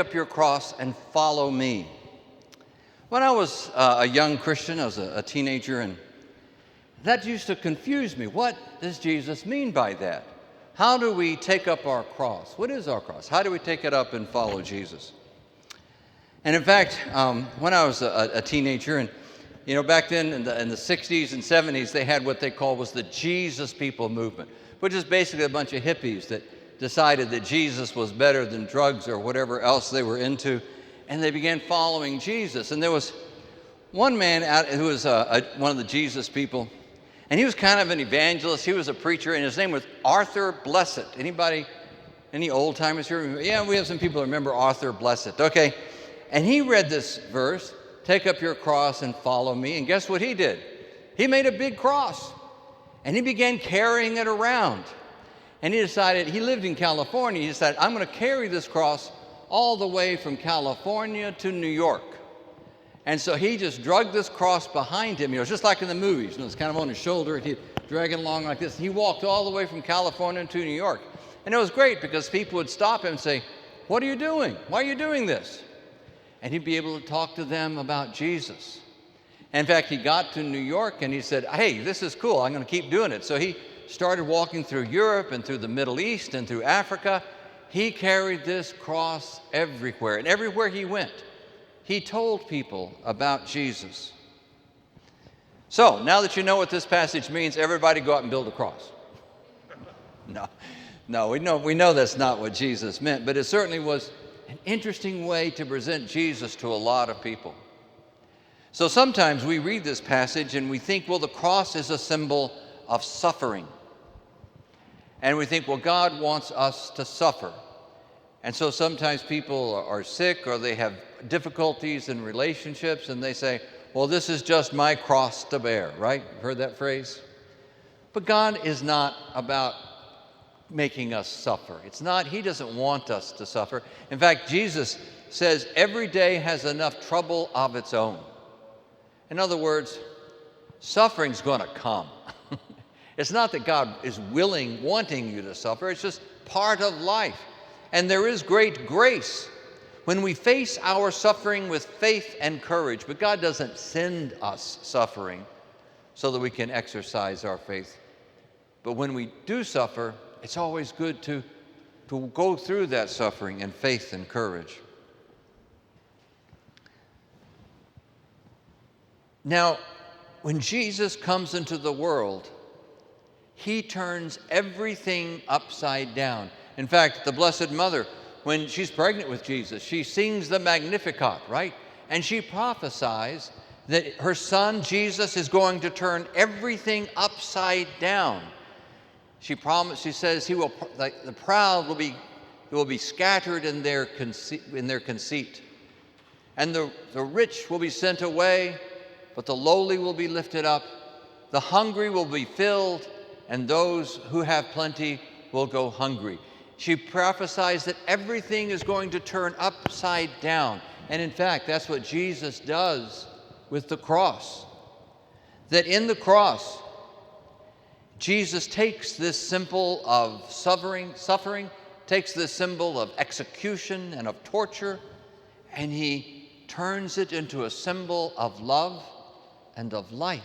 up your cross and follow me. When I was a young Christian, I was a teenager, and that used to confuse me. What does Jesus mean by that? How do we take up our cross? What is our cross? How do we take it up and follow Jesus? And in fact, when I was a teenager, and back then in the 60s and 70s, they had what they called was the Jesus People movement, which is basically a bunch of hippies that decided that Jesus was better than drugs or whatever else they were into, and they began following Jesus. And there was one man who was one of the Jesus people, and he was kind of an evangelist. He was a preacher, and his name was Arthur Blessed. Anybody, any old timers here? Yeah, we have some people who remember Arthur Blessed. Okay, and he read this verse, take up your cross and follow me, and guess what he did? He made a big cross, and he began carrying it around. And he decided, he lived in California, he decided, I'm going to carry this cross all the way from California to New York. And so he just dragged this cross behind him, just like in the movies. It's kind of on his shoulder, and he'd drag it along like this. And he walked all the way from California to New York. And it was great because people would stop him and say, what are you doing? Why are you doing this? And he'd be able to talk to them about Jesus. And in fact, he got to New York and he said, hey, this is cool, I'm going to keep doing it. So he started walking through Europe and through the Middle East and through Africa. He carried this cross everywhere, and everywhere he went, he told people about Jesus. So, now that you know what this passage means, everybody go out and build a cross. No, we know that's not what Jesus meant, but it certainly was an interesting way to present Jesus to a lot of people. So sometimes we read this passage and we think, well, the cross is a symbol of suffering. And we think, well, God wants us to suffer. And so sometimes people are sick or they have difficulties in relationships and they say, well, this is just my cross to bear, right? You've heard that phrase? But God is not about making us suffer. He doesn't want us to suffer. In fact, Jesus says every day has enough trouble of its own. In other words, suffering's going to come. It's not that God is wanting you to suffer. It's just part of life. And there is great grace when we face our suffering with faith and courage. But God doesn't send us suffering so that we can exercise our faith. But when we do suffer, it's always good to go through that suffering in faith and courage. Now, when Jesus comes into the world, he turns everything upside down. In fact, the Blessed Mother, when she's pregnant with Jesus, she sings the Magnificat, right? And she prophesies that her son, Jesus, is going to turn everything upside down. She says the proud will be scattered in their conceit. And the rich will be sent away, but the lowly will be lifted up. The hungry will be filled, and those who have plenty will go hungry. She prophesies that everything is going to turn upside down. And in fact, that's what Jesus does with the cross. That in the cross, Jesus takes this symbol of suffering, takes this symbol of execution and of torture, and he turns it into a symbol of love and of life.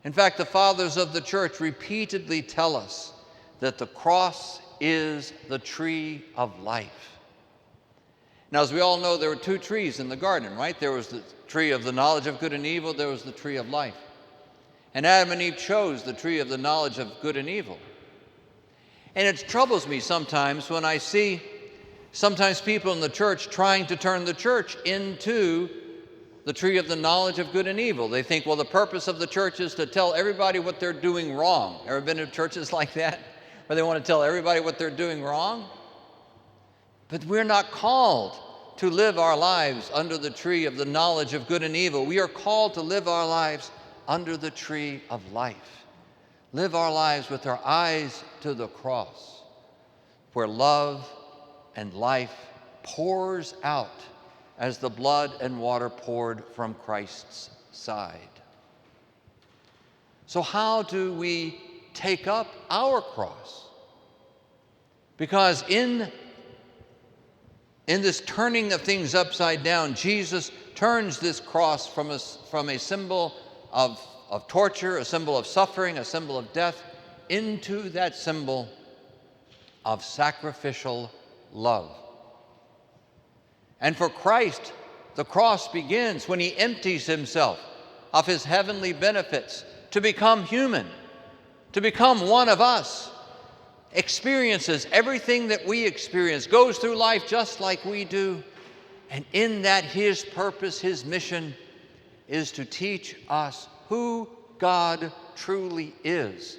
In fact, the fathers of the church repeatedly tell us that the cross is the tree of life. Now, as we all know, there were two trees in the garden, right? There was the tree of the knowledge of good and evil, there was the tree of life. And Adam and Eve chose the tree of the knowledge of good and evil. And it troubles me sometimes when I see sometimes people in the church trying to turn the church into the tree of the knowledge of good and evil. They think, well, the purpose of the church is to tell everybody what they're doing wrong. Ever been to churches like that, where they want to tell everybody what they're doing wrong? But we're not called to live our lives under the tree of the knowledge of good and evil. We are called to live our lives under the tree of life. Live our lives with our eyes to the cross, where love and life pours out as the blood and water poured from Christ's side. So how do we take up our cross? Because in In this turning of things upside down, Jesus turns this cross from a symbol of torture, a symbol of suffering, a symbol of death, into that symbol of sacrificial love. And for Christ, the cross begins when he empties himself of his heavenly benefits to become human, to become one of us, experiences everything that we experience, goes through life just like we do. And in that, his purpose, his mission is to teach us who God truly is.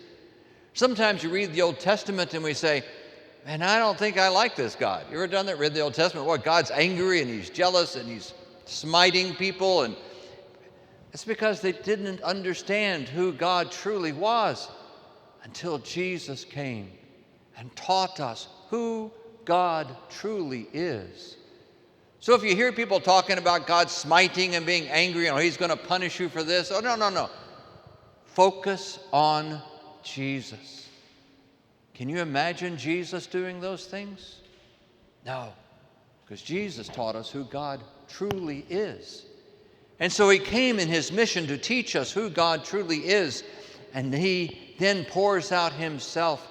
Sometimes you read the Old Testament and we say, man, I don't think I like this God. You ever done that? Read the Old Testament? What, God's angry and he's jealous and he's smiting people? And it's because they didn't understand who God truly was until Jesus came and taught us who God truly is. So if you hear people talking about God smiting and being angry, he's going to punish you for this. Oh, no. Focus on Jesus. Can you imagine Jesus doing those things? No, because Jesus taught us who God truly is. And so he came in his mission to teach us who God truly is, and he then pours out himself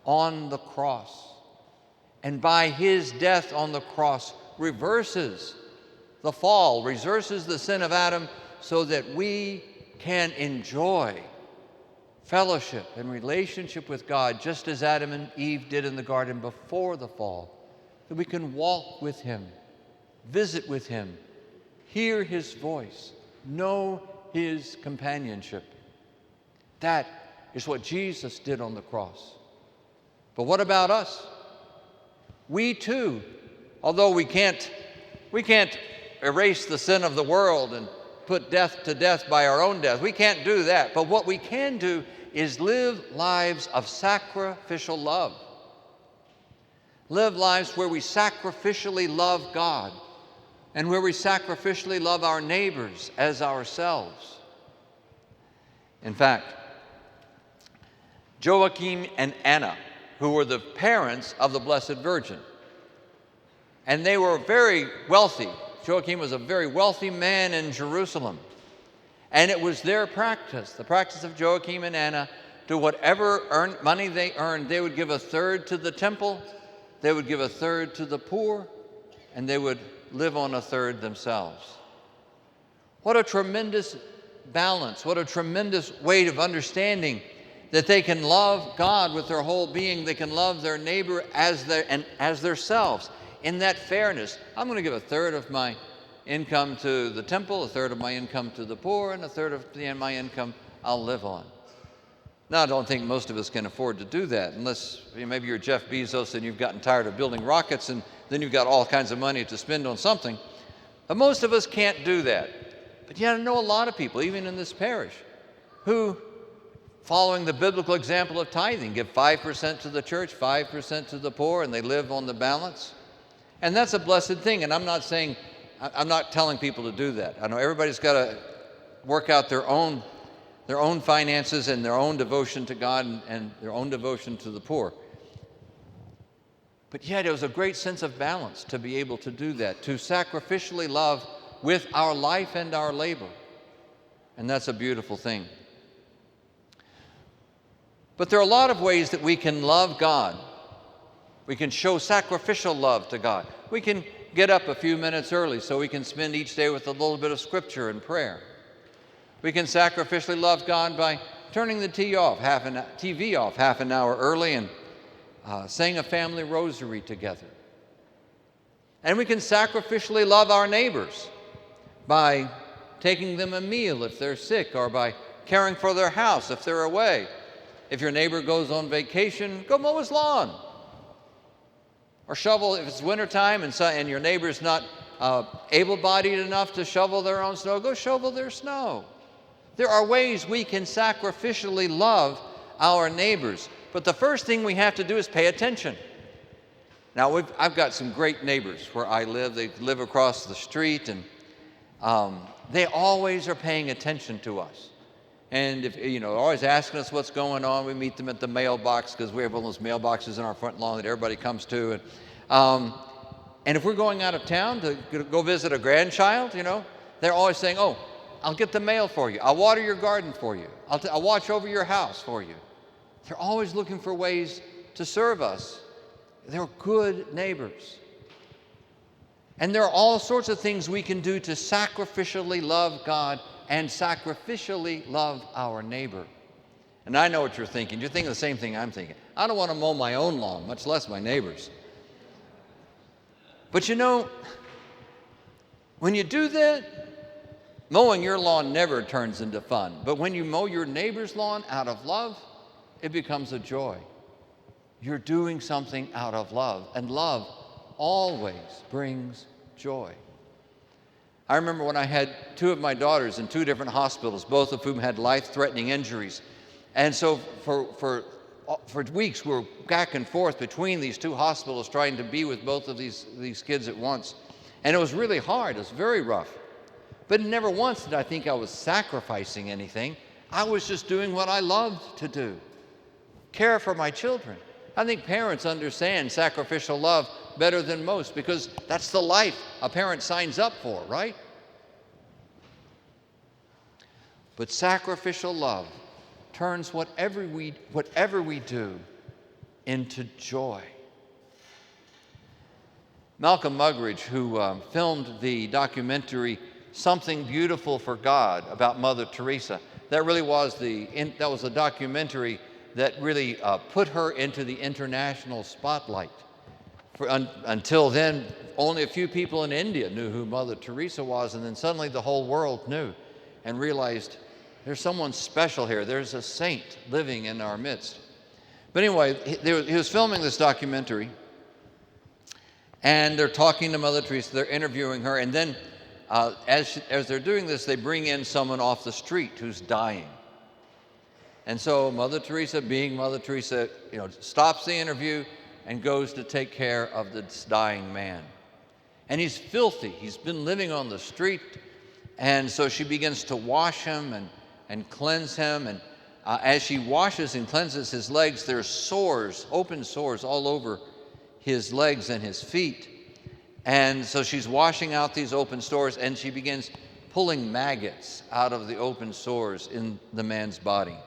on the cross. And by his death on the cross, reverses the fall, reverses the sin of Adam, so that we can enjoy fellowship and relationship with God, just as Adam and Eve did in the garden before the fall. That we can walk with him, visit with him, hear his voice, know his companionship. That is what Jesus did on the cross. But what about us? We too, although we can't erase the sin of the world and put death to death by our own death. We can't do that. But what we can do is live lives of sacrificial love. Live lives where we sacrificially love God and where we sacrificially love our neighbors as ourselves. In fact, Joachim and Anna, who were the parents of the Blessed Virgin, and they were very wealthy. Joachim was a very wealthy man in Jerusalem. And it was their practice, the practice of Joachim and Anna, to whatever money they earned, they would give a third to the temple, they would give a third to the poor, and they would live on a third themselves. What a tremendous balance, what a tremendous weight of understanding that they can love God with their whole being, they can love their neighbor as themselves. In that fairness, I'm going to give a third of my income to the temple, a third of my income to the poor, and a third of my income I'll live on. Now, I don't think most of us can afford to do that, unless maybe you're Jeff Bezos and you've gotten tired of building rockets and then you've got all kinds of money to spend on something. But most of us can't do that. But yet I know a lot of people, even in this parish, who, following the biblical example of tithing, give 5% to the church, 5% to the poor, and they live on the balance. And that's a blessed thing, and I'm not telling people to do that. I know everybody's got to work out their own finances and their own devotion to God and their own devotion to the poor. But yet it was a great sense of balance to be able to do that, to sacrificially love with our life and our labor. And that's a beautiful thing. But there are a lot of ways that we can love God. We can show sacrificial love to God. We can get up a few minutes early so we can spend each day with a little bit of scripture and prayer. We can sacrificially love God by turning the TV off half an hour early and saying a family rosary together. And we can sacrificially love our neighbors by taking them a meal if they're sick, or by caring for their house if they're away. If your neighbor goes on vacation, go mow his lawn. Or shovel, if it's wintertime and your neighbor's not able-bodied enough to shovel their own snow, go shovel their snow. There are ways we can sacrificially love our neighbors. But the first thing we have to do is pay attention. Now, I've got some great neighbors where I live. They live across the street, and they always are paying attention to us. And if always asking us what's going on. We meet them at the mailbox because we have one of those mailboxes in our front lawn that everybody comes to. And if we're going out of town to go visit a grandchild, they're always saying, oh, I'll get the mail for you. I'll water your garden for you. I'll watch over your house for you. They're always looking for ways to serve us. They're good neighbors. And there are all sorts of things we can do to sacrificially love God and sacrificially love our neighbor. And I know what you're thinking. You're thinking the same thing I'm thinking. I don't want to mow my own lawn, much less my neighbor's. But when you do that, mowing your lawn never turns into fun. But when you mow your neighbor's lawn out of love, it becomes a joy. You're doing something out of love, and love always brings joy. I remember when I had two of my daughters in two different hospitals, both of whom had life-threatening injuries. And so for weeks, we were back and forth between these two hospitals trying to be with both of these kids at once. And it was really hard. It was very rough. But never once did I think I was sacrificing anything. I was just doing what I loved to do, care for my children. I think parents understand sacrificial love better than most because that's the life a parent signs up for, right? But sacrificial love turns whatever we do into joy. Malcolm Muggeridge, who filmed the documentary Something Beautiful for God about Mother Teresa, that was a documentary that really put her into the international spotlight. Until then, only a few people in India knew who Mother Teresa was, and then suddenly the whole world knew and realized there's someone special here. There's a saint living in our midst. But anyway, he was filming this documentary, and they're talking to Mother Teresa. They're interviewing her, and then as they're doing this, they bring in someone off the street who's dying. And so Mother Teresa, being Mother Teresa, stops the interview and goes to take care of this dying man. And he's filthy. He's been living on the street. And so she begins to wash him and cleanse him. And as she washes and cleanses his legs, there's sores, open sores all over his legs and his feet. And so she's washing out these open sores, and she begins pulling maggots out of the open sores in the man's body.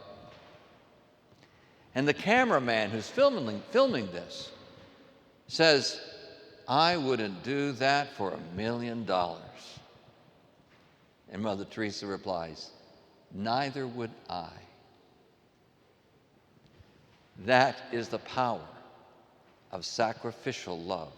And the cameraman who's filming this says, I wouldn't do that for $1 million. And Mother Teresa replies, neither would I. That is the power of sacrificial love.